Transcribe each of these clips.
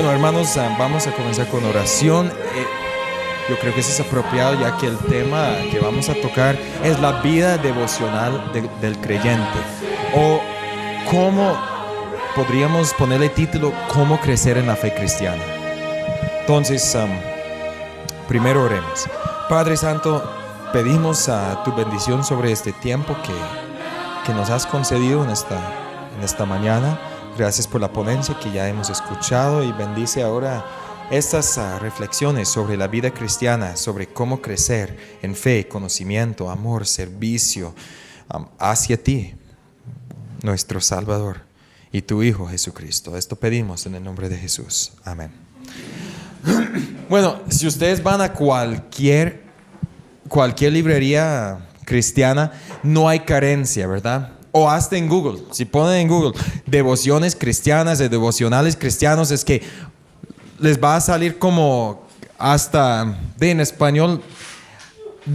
Bueno, hermanos, vamos a comenzar con oración. Yo creo que eso es apropiado, ya que el tema que vamos a tocar es la vida devocional del creyente. O cómo podríamos ponerle título, cómo crecer en la fe cristiana. Entonces, primero oremos. Padre Santo, pedimos tu bendición sobre este tiempo que nos has concedido en esta mañana. Gracias por la ponencia que ya hemos escuchado y bendice ahora estas reflexiones sobre la vida cristiana, sobre cómo crecer en fe, conocimiento, amor, servicio hacia ti, nuestro Salvador, y tu Hijo Jesucristo. Esto pedimos en el nombre de Jesús. Amén. Bueno, si ustedes van a cualquier librería cristiana, no hay carencia, ¿verdad? O hasta en Google, si ponen en Google devociones cristianas, de devocionales cristianos, es que les va a salir como hasta, en español,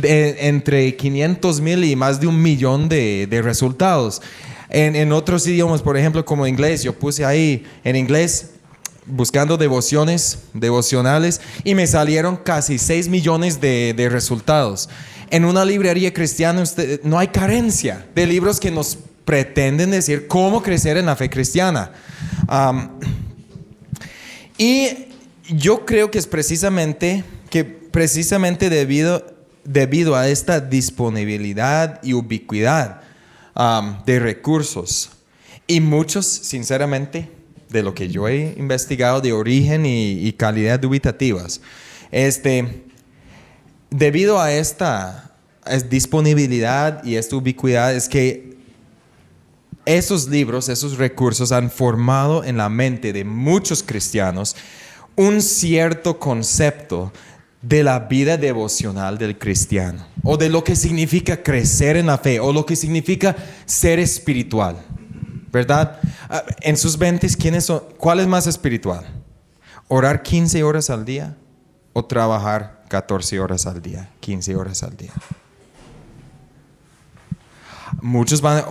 entre 500,000 y más de 1,000,000 de resultados. En otros idiomas, por ejemplo, como inglés, yo puse ahí en inglés buscando devocionales, y me salieron casi 6 millones de resultados. En una librería cristiana no hay carencia de libros que nos pretenden decir cómo crecer en la fe cristiana. Y yo creo que es precisamente debido a esta disponibilidad y ubicuidad de recursos, y muchos, sinceramente, de lo que yo he investigado de origen y calidad dubitativas, debido a esta disponibilidad y esta ubicuidad, es que esos libros, esos recursos han formado en la mente de muchos cristianos un cierto concepto de la vida devocional del cristiano, o de lo que significa crecer en la fe, o lo que significa ser espiritual, ¿verdad? En sus mentes, ¿cuál es más espiritual? ¿Orar 15 horas al día o trabajar 14 horas al día, 15 horas al día? Muchos van a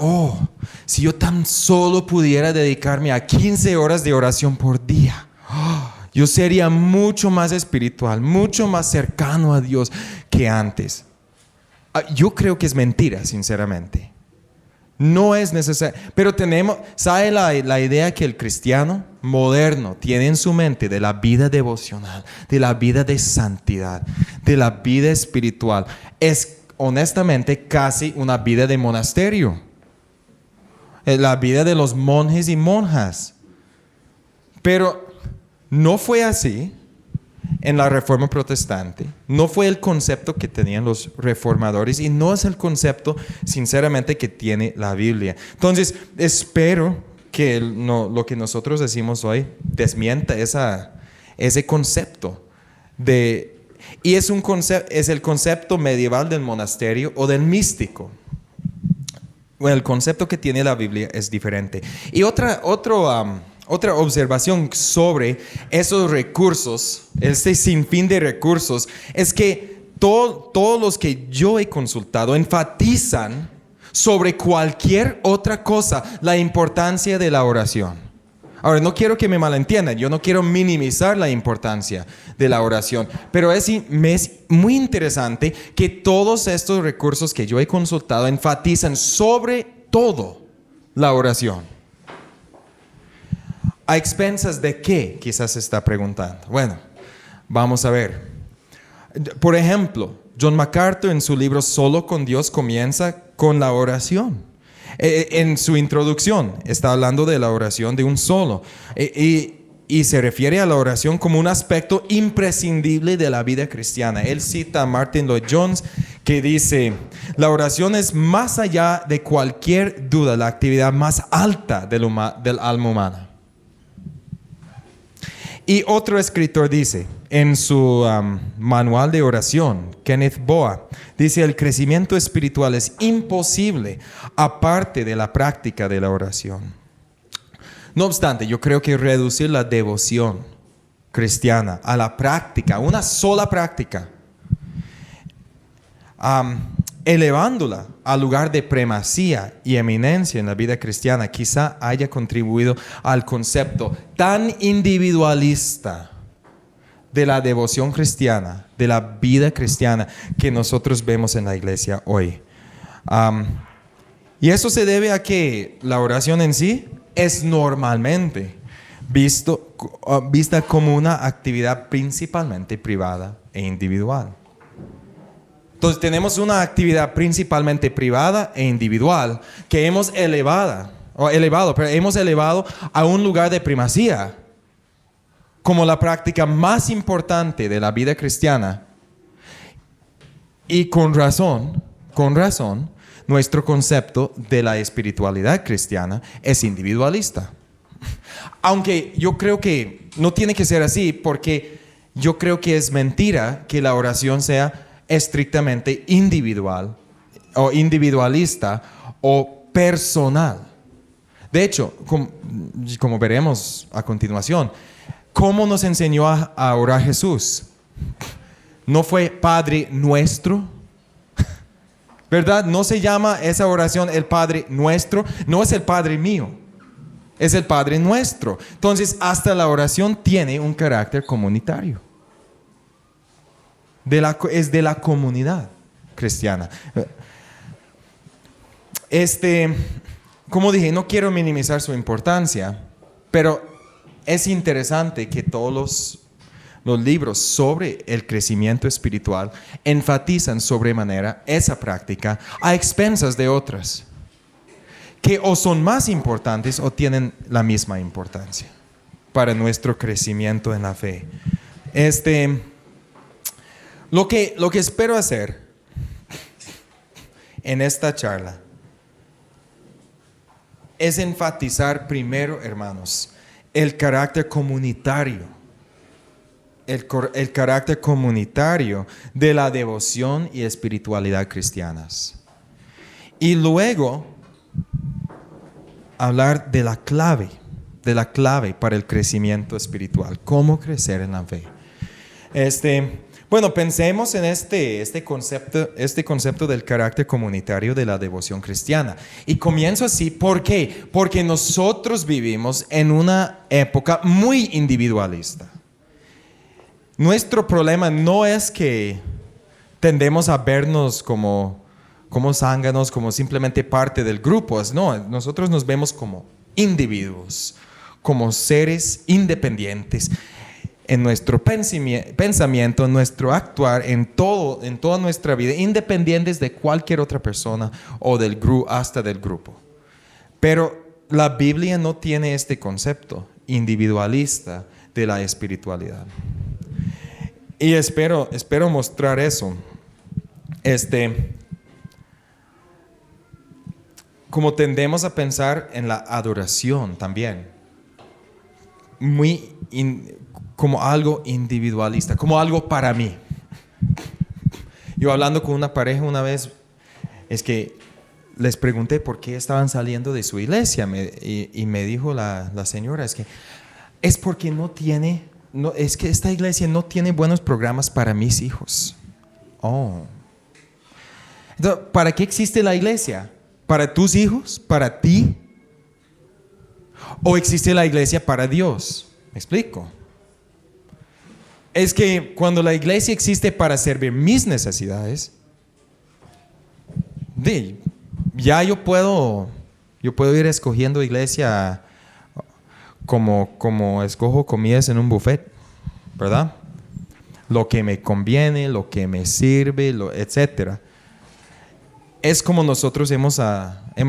si yo tan solo pudiera dedicarme a 15 horas de oración por día, yo sería mucho más espiritual, mucho más cercano a Dios que antes. Yo creo que es mentira, sinceramente. No es necesario. Pero ¿sabe la idea que el cristiano moderno tiene en su mente de la vida devocional, de la vida de santidad, de la vida espiritual? Es honestamente casi una vida de monasterio. La vida de los monjes y monjas. Pero no fue así en la Reforma Protestante. No fue el concepto que tenían los reformadores, y no es el concepto, sinceramente, que tiene la Biblia. Entonces, espero que lo que nosotros decimos hoy desmienta ese concepto y es el concepto medieval del monasterio o del místico. Bueno, el concepto que tiene la Biblia es diferente. Y otra observación sobre esos recursos, este sinfín de recursos, es que todos los que yo he consultado enfatizan sobre cualquier otra cosa la importancia de la oración. Ahora, no quiero que me malentiendan, yo no quiero minimizar la importancia de la oración, pero es muy interesante que todos estos recursos que yo he consultado enfatizan sobre todo la oración. ¿A expensas de qué? Quizás se está preguntando. Bueno, vamos a ver. Por ejemplo, John MacArthur en su libro Solo con Dios comienza con la oración. En su introducción está hablando de la oración de un solo. Y se refiere a la oración como un aspecto imprescindible de la vida cristiana. Él cita a Martin Lloyd-Jones, que dice: la oración es más allá de cualquier duda la actividad más alta del alma humana. Y otro escritor dice, en su manual de oración, Kenneth Boa, dice: el crecimiento espiritual es imposible aparte de la práctica de la oración. No obstante, yo creo que reducir la devoción cristiana a la práctica, una sola práctica, elevándola al lugar de primacía y eminencia en la vida cristiana, quizá haya contribuido al concepto tan individualista de la devoción cristiana, de la vida cristiana que nosotros vemos en la iglesia hoy. Y eso se debe a que la oración en sí es normalmente vista como una actividad principalmente privada e individual. Entonces tenemos una actividad principalmente privada e individual que hemos elevado a un lugar de primacía como la práctica más importante de la vida cristiana. Y con razón, nuestro concepto de la espiritualidad cristiana es individualista. Aunque yo creo que no tiene que ser así, porque yo creo que es mentira que la oración sea estrictamente individual o individualista o personal. De hecho, como veremos a continuación, ¿cómo nos enseñó a orar Jesús? ¿No fue Padre Nuestro? ¿Verdad? No se llama esa oración el Padre Nuestro, no es el Padre mío, es el Padre Nuestro. Entonces, hasta la oración tiene un carácter comunitario. Es de la comunidad cristiana. Como dije, no quiero minimizar su importancia, pero es interesante que todos los libros sobre el crecimiento espiritual enfatizan sobremanera esa práctica a expensas de otras, que o son más importantes o tienen la misma importancia para nuestro crecimiento en la fe. Lo que espero hacer en esta charla es enfatizar primero, hermanos, el carácter comunitario, el carácter comunitario de la devoción y espiritualidad cristianas. Y luego hablar de la clave para el crecimiento espiritual, cómo crecer en la fe. Bueno, pensemos en este concepto del carácter comunitario de la devoción cristiana. Y comienzo así, ¿por qué? Porque nosotros vivimos en una época muy individualista. Nuestro problema no es que tendemos a vernos como zánganos, como simplemente parte del grupo. No, nosotros nos vemos como individuos, como seres independientes en nuestro pensamiento, en nuestro actuar, en toda nuestra vida, independientes de cualquier otra persona o hasta del grupo. Pero la Biblia no tiene este concepto individualista de la espiritualidad. Y espero mostrar eso. Como tendemos a pensar en la adoración también, como algo individualista, como algo para mí. Yo hablando con una pareja una vez, es que les pregunté por qué estaban saliendo de su iglesia y me dijo la señora, es porque es que esta iglesia no tiene buenos programas para mis hijos. Oh. Entonces, ¿para qué existe la iglesia? ¿Para tus hijos? ¿Para ti? ¿O existe la iglesia para Dios? ¿Me explico? Es que cuando la iglesia existe para servir mis necesidades, ya yo puedo ir escogiendo iglesia como escojo comidas en un buffet, ¿verdad? Lo que me conviene, lo que me sirve, etc. Es como nosotros hemos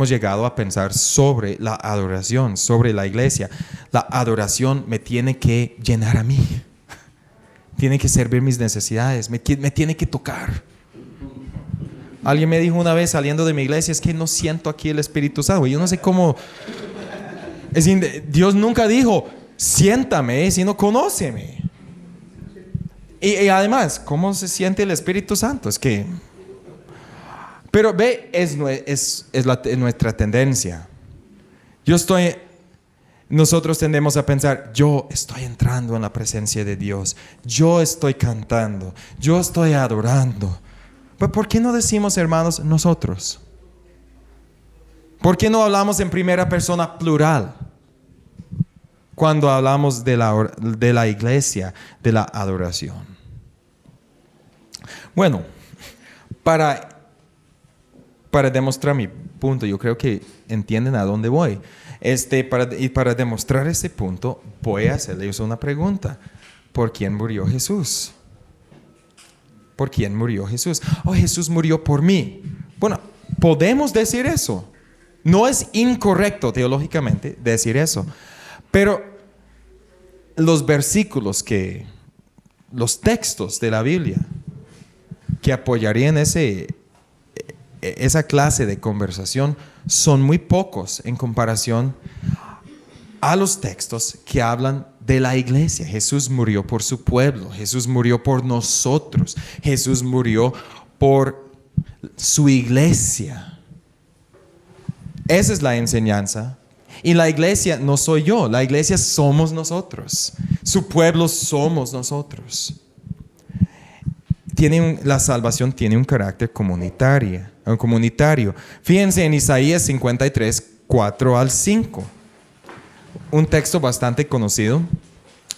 llegado a pensar sobre la adoración, sobre la iglesia. La adoración me tiene que llenar a mí. Tiene que servir mis necesidades, me tiene que tocar. Alguien me dijo una vez saliendo de mi iglesia, es que no siento aquí el Espíritu Santo. Yo no sé cómo. Dios nunca dijo, siéntame, sino conóceme. Y además, ¿cómo se siente el Espíritu Santo? Pero ve, es nuestra tendencia. Nosotros tendemos a pensar, yo estoy entrando en la presencia de Dios, yo estoy cantando, yo estoy adorando, Pero ¿por qué no decimos, hermanos, nosotros? ¿Por qué no hablamos en primera persona plural cuando hablamos de la iglesia, de la adoración? Bueno, para demostrar mi punto, yo creo que entienden a dónde voy. Para demostrar ese punto, voy a hacerles una pregunta. ¿Por quién murió Jesús? ¿Por quién murió Jesús? Oh, Jesús murió por mí. Bueno, podemos decir eso. No es incorrecto teológicamente decir eso. Pero los versículos los textos de la Biblia que apoyarían esa clase de conversación son muy pocos en comparación a los textos que hablan de la iglesia. Jesús murió por su pueblo, Jesús murió por nosotros, Jesús murió por su iglesia. Esa es la enseñanza. Y la iglesia no soy yo, la iglesia somos nosotros, su pueblo somos nosotros. La salvación tiene un carácter comunitario. Fíjense en Isaías 53, 4 al 5. Un texto bastante conocido.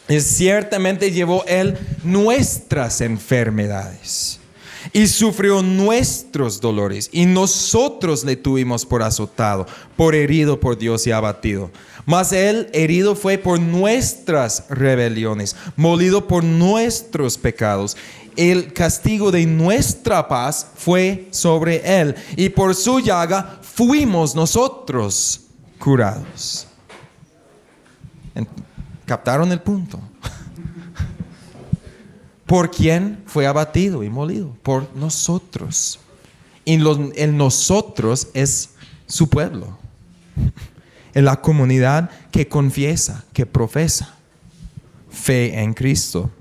Ciertamente llevó Él nuestras enfermedades y sufrió nuestros dolores, y nosotros le tuvimos por azotado, por herido por Dios y abatido. Mas Él herido fue por nuestras rebeliones, molido por nuestros pecados. El castigo de nuestra paz fue sobre Él, y por su llaga fuimos nosotros curados. ¿Captaron el punto? ¿Por quién fue abatido y molido? Por nosotros. Y el nosotros es su pueblo. En la comunidad que confiesa, que profesa fe en Cristo.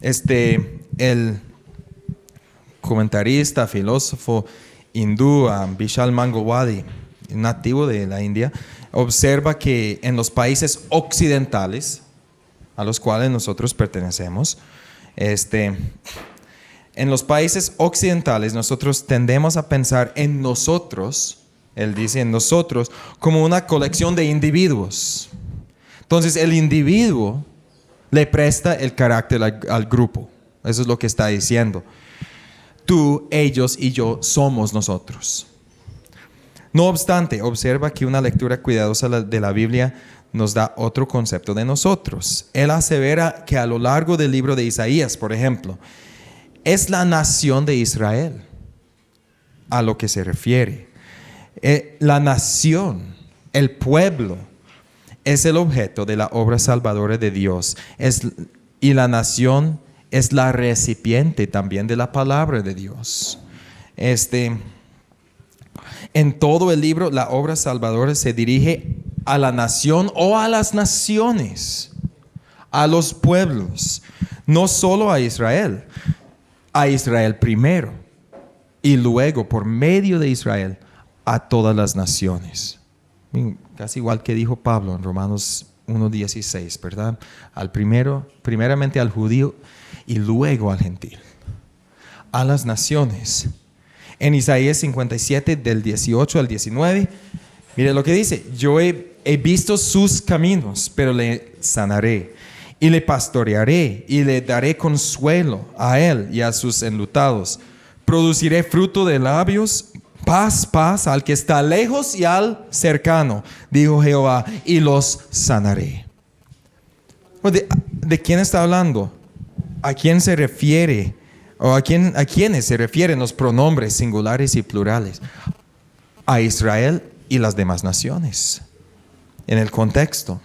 El comentarista, filósofo hindú Vishal Mangalwadi, nativo de la India, observa que en los países occidentales a los cuales nosotros pertenecemos, en los países occidentales nosotros tendemos a pensar en nosotros, él dice en nosotros, como una colección de individuos. Entonces el individuo le presta el carácter al grupo. Eso es lo que está diciendo. Tú, ellos y yo somos nosotros. No obstante, observa que una lectura cuidadosa de la Biblia nos da otro concepto de nosotros. Él asevera que a lo largo del libro de Isaías, por ejemplo, es la nación de Israel a lo que se refiere. La nación, el pueblo, es el objeto de la obra salvadora de Dios. Y la nación es la recipiente también de la palabra de Dios. En todo el libro, la obra salvadora se dirige a la nación o a las naciones, a los pueblos, no solo a Israel primero, y luego por medio de Israel a todas las naciones. Casi igual que dijo Pablo en Romanos 1:16, ¿verdad? Primeramente al judío y luego al gentil, a las naciones. En Isaías 57 del 18 al 19, mire lo que dice: yo he visto sus caminos, pero le sanaré, y le pastorearé, y le daré consuelo a él y a sus enlutados. Produciré fruto de labios, paz, paz al que está lejos y al cercano, dijo Jehová, y los sanaré. ¿De quién está hablando? ¿A quién se refiere? ¿O a quiénes se refieren los pronombres singulares y plurales? A Israel y las demás naciones. En el contexto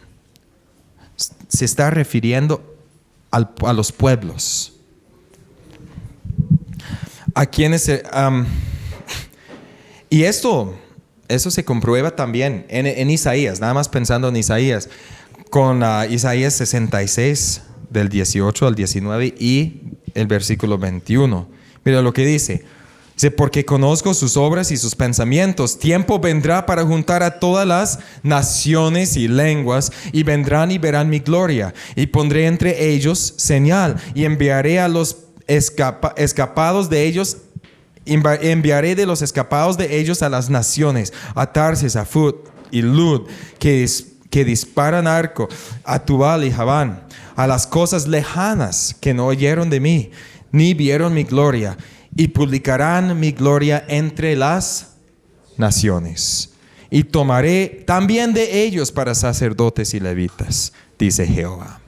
se está refiriendo a los pueblos. A quienes y eso se comprueba también en Isaías, nada más pensando en Isaías, con Isaías 66 del 18 al 19 y el versículo 21. Mira lo que dice: Dice, porque conozco sus obras y sus pensamientos. Tiempo vendrá para juntar a todas las naciones y lenguas, y vendrán y verán mi gloria. Y pondré entre ellos señal, y enviaré a los escapados de ellos. Enviaré de los escapados de ellos a las naciones, a Tarsis, a Fut y Lud, que disparan arco, a Tubal y Javán, a las cosas lejanas que no oyeron de mí, ni vieron mi gloria, y publicarán mi gloria entre las naciones. Y tomaré también de ellos para sacerdotes y levitas, dice Jehová.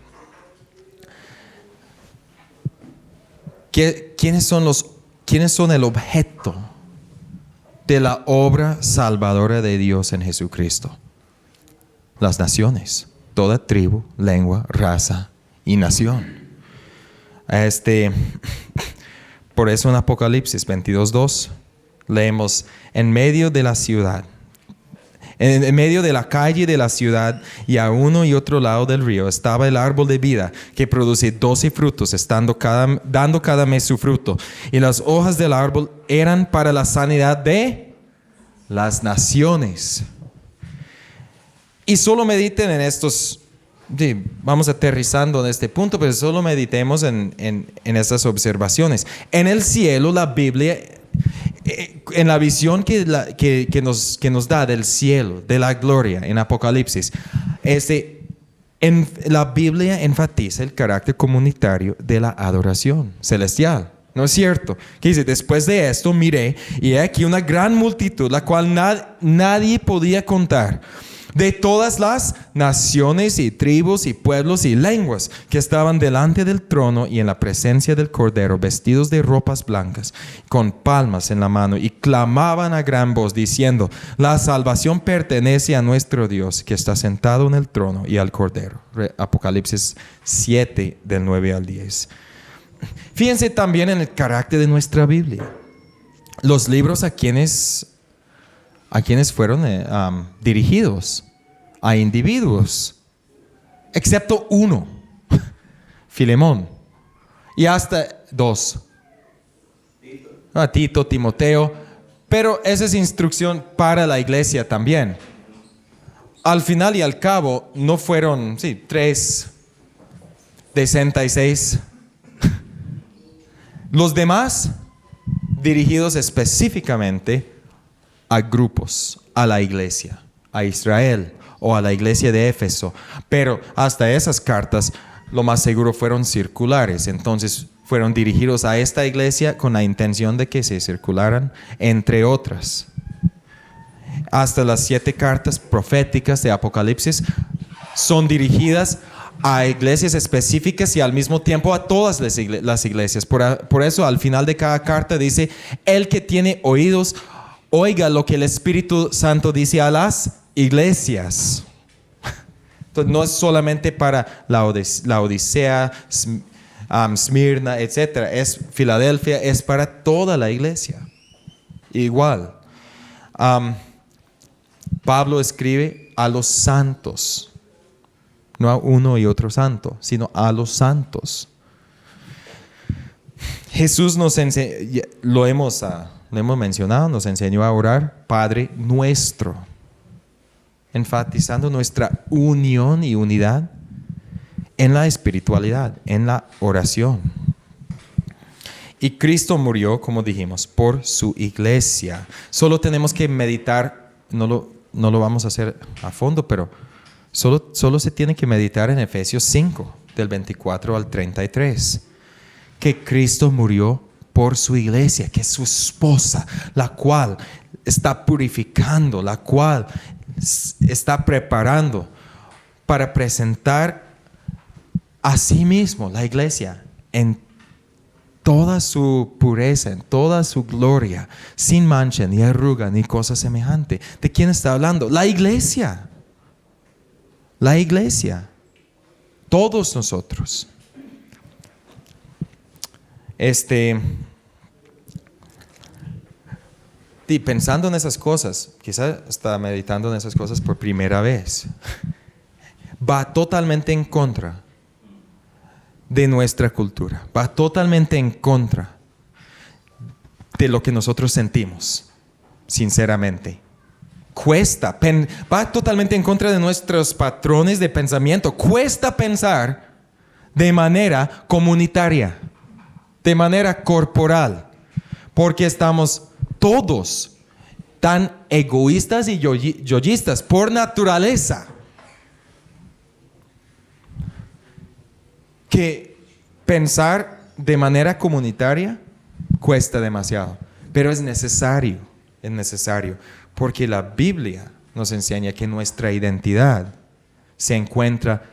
¿Quiénes son el objeto de la obra salvadora de Dios en Jesucristo? Las naciones, toda tribu, lengua, raza y nación. Por eso en Apocalipsis 22:2 leemos, en medio de la ciudad, en medio de la calle de la ciudad y a uno y otro lado del río estaba el árbol de vida que produce 12 frutos, dando cada mes su fruto. Y las hojas del árbol eran para la sanidad de las naciones. Y solo mediten en estos. Sí, vamos aterrizando en este punto, pero solo meditemos en estas observaciones. En el cielo, la Biblia, en la visión que nos da del cielo, de la gloria, en Apocalipsis, en la Biblia enfatiza el carácter comunitario de la adoración celestial. ¿No es cierto? Que dice, después de esto miré, y he aquí una gran multitud, la cual nadie podía contar, de todas las naciones y tribus y pueblos y lenguas que estaban delante del trono y en la presencia del Cordero, vestidos de ropas blancas, con palmas en la mano, y clamaban a gran voz diciendo, la salvación pertenece a nuestro Dios que está sentado en el trono y al Cordero. Apocalipsis 7 del 9 al 10. Fíjense también en el carácter de nuestra Biblia. Los libros a quienes fueron dirigidos a individuos, excepto uno, Filemón, y hasta dos, Tito, Timoteo, pero esa es instrucción para la iglesia también. Al final y al cabo, no fueron, 3 de 66. Los demás, dirigidos específicamente a grupos, a la iglesia, a Israel o a la iglesia de Éfeso. Pero hasta esas cartas, lo más seguro fueron circulares. Entonces fueron dirigidos a esta iglesia con la intención de que se circularan entre otras. Hasta las 7 cartas proféticas de Apocalipsis son dirigidas a iglesias específicas y al mismo tiempo a todas las iglesias. Por eso al final de cada carta dice, el que tiene oídos, oiga lo que el Espíritu Santo dice a las iglesias. Entonces no es solamente para la Odisea, Smirna, etc. Es Filadelfia, es para toda la iglesia. Igual. Pablo escribe a los santos. No a uno y otro santo, sino a los santos. Jesús nos enseñó, lo hemos mencionado, nos enseñó a orar, Padre nuestro, enfatizando nuestra unión y unidad en la espiritualidad, en la oración. Y Cristo murió, como dijimos, por su iglesia. Solo tenemos que meditar, no lo vamos a hacer a fondo, pero solo se tiene que meditar en Efesios 5, del 24 al 33. Que Cristo murió por su iglesia, que es su esposa, la cual está purificando, la cual está preparando para presentar a sí mismo la iglesia en toda su pureza, en toda su gloria, sin mancha, ni arruga, ni cosa semejante. ¿De quién está hablando? La iglesia. La iglesia. Todos nosotros. Y pensando en esas cosas, quizás está meditando en esas cosas por primera vez, va totalmente en contra de nuestra cultura, va totalmente en contra de lo que nosotros sentimos, sinceramente. Cuesta, va totalmente en contra de nuestros patrones de pensamiento. Cuesta pensar de manera comunitaria, de manera corporal, porque estamos todos tan egoístas y yoístas por naturaleza, que pensar de manera comunitaria cuesta demasiado, pero es necesario, porque la Biblia nos enseña que nuestra identidad se encuentra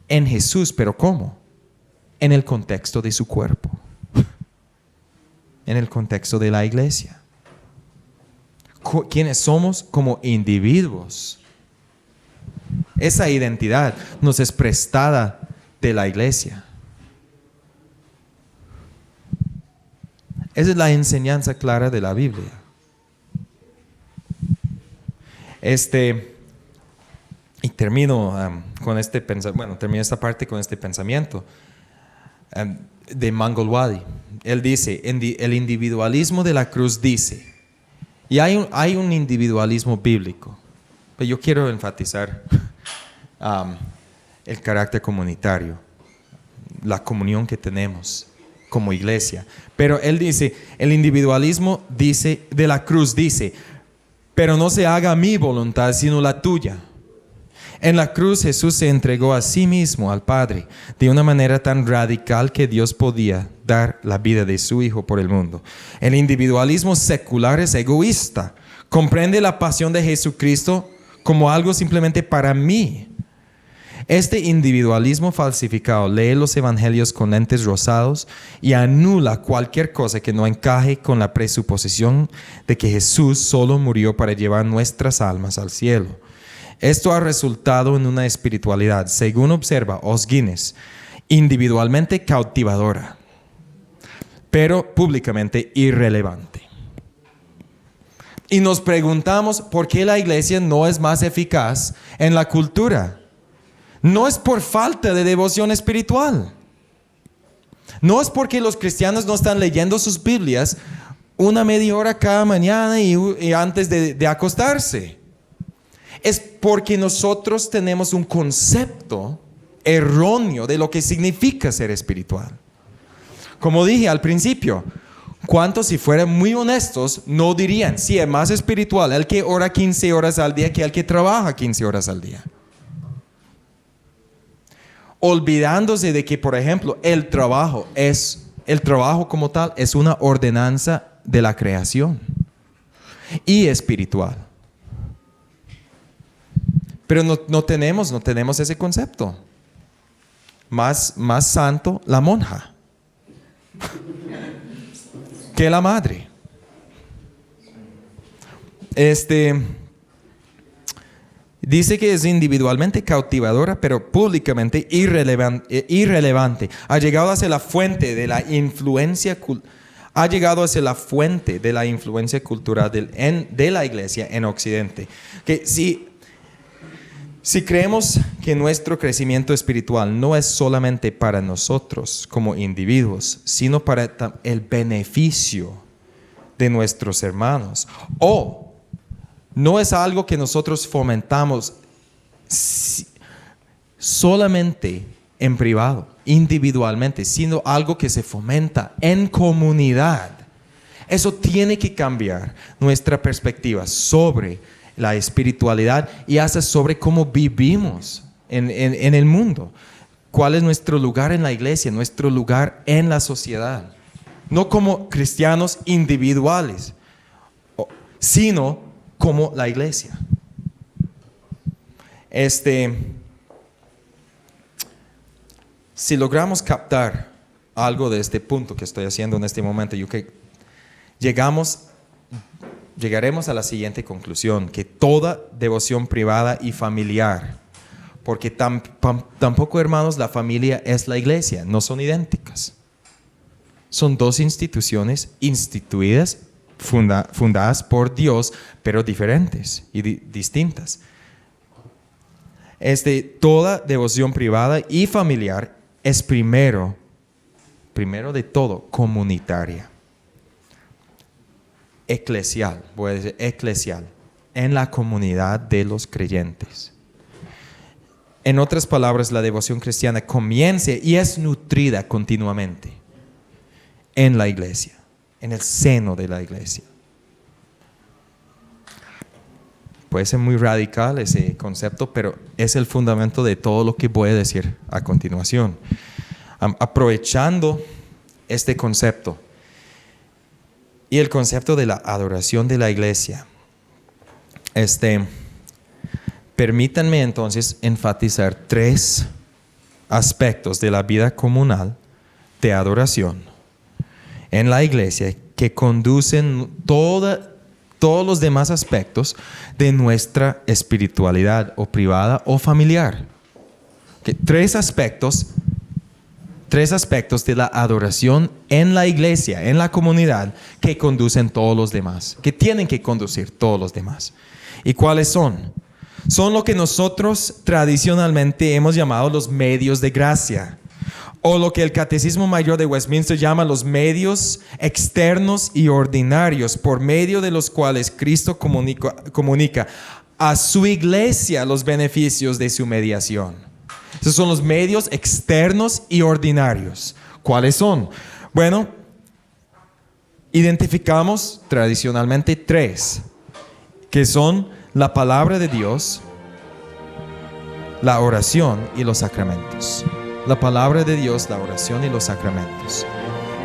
en Jesús, pero ¿cómo? En el contexto de su cuerpo, en el contexto de la iglesia. ¿Quiénes somos como individuos? Esa identidad nos es prestada de la iglesia. Esa es la enseñanza clara de la Biblia. Y termino con termino esta parte con este pensamiento de Mangalwadi. Él dice, el individualismo de la cruz dice, y hay un individualismo bíblico, pero yo quiero enfatizar el carácter comunitario, la comunión que tenemos como iglesia. Pero él dice, el individualismo de la cruz dice, pero no se haga mi voluntad sino la tuya. En la cruz Jesús se entregó a sí mismo al Padre de una manera tan radical que Dios podía dar la vida de su Hijo por el mundo. El individualismo secular es egoísta. Comprende la pasión de Jesucristo como algo simplemente para mí. Este individualismo falsificado lee los evangelios con lentes rosados y anula cualquier cosa que no encaje con la presuposición de que Jesús solo murió para llevar nuestras almas al cielo. Esto ha resultado en una espiritualidad, según observa Os Guinness, individualmente cautivadora, pero públicamente irrelevante. Y nos preguntamos por qué la iglesia no es más eficaz en la cultura. No es por falta de devoción espiritual. No es porque los cristianos no están leyendo sus Biblias una media hora cada mañana y antes de acostarse. Es porque nosotros tenemos un concepto erróneo de lo que significa ser espiritual. Como dije al principio, ¿cuántos, si fueran muy honestos, no dirían, sí, es más espiritual el que ora 15 horas al día que el que trabaja 15 horas al día? Olvidándose de que, por ejemplo, el trabajo como tal es una ordenanza de la creación y espiritual. Pero no tenemos ese concepto. Más santo la monja que la madre. Dice que es individualmente cautivadora, pero públicamente irrelevante. Ha llegado a ser la fuente de la influencia cultural de la iglesia en Occidente. Que si creemos que nuestro crecimiento espiritual no es solamente para nosotros como individuos, sino para el beneficio de nuestros hermanos, o no es algo que nosotros fomentamos solamente en privado, individualmente, sino algo que se fomenta en comunidad. Eso tiene que cambiar nuestra perspectiva sobre la espiritualidad y hasta sobre cómo vivimos en el mundo. ¿Cuál es nuestro lugar en la iglesia, nuestro lugar en la sociedad? No como cristianos individuales, sino como la iglesia. Si logramos captar algo de este punto que estoy haciendo en este momento, llegaremos a la siguiente conclusión: que toda devoción privada y familiar, porque tampoco, hermanos, la familia es la iglesia, no son idénticas. Son dos instituciones instituidas, fundadas por Dios, pero diferentes y distintas. Toda devoción privada y familiar es primero de todo comunitaria. eclesial, voy a decir eclesial, en la comunidad de los creyentes. En otras palabras, la devoción cristiana comienza y es nutrida continuamente en la iglesia, en el seno de la iglesia. Puede ser muy radical ese concepto, pero es el fundamento de todo lo que voy a decir a continuación. Aprovechando este concepto y el concepto de la adoración de la iglesia, permítanme entonces enfatizar 3 aspectos de la vida comunal de adoración en la iglesia que conducen todos los demás aspectos de nuestra espiritualidad o privada o familiar. Tres aspectos de la adoración en la iglesia, en la comunidad, que conducen todos los demás, que tienen que conducir todos los demás. ¿Y cuáles son? Son lo que nosotros tradicionalmente hemos llamado los medios de gracia, o lo que el Catecismo Mayor de Westminster llama los medios externos y ordinarios, por medio de los cuales Cristo comunica a su iglesia los beneficios de su mediación. Esos son los medios externos y ordinarios. ¿Cuáles son? Bueno, identificamos tradicionalmente 3, que son la palabra de Dios, la oración y los sacramentos. La palabra de Dios, la oración y los sacramentos.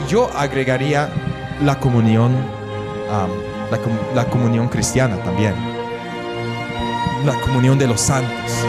Yo agregaría la comunión, la comunión cristiana también. La comunión de los santos.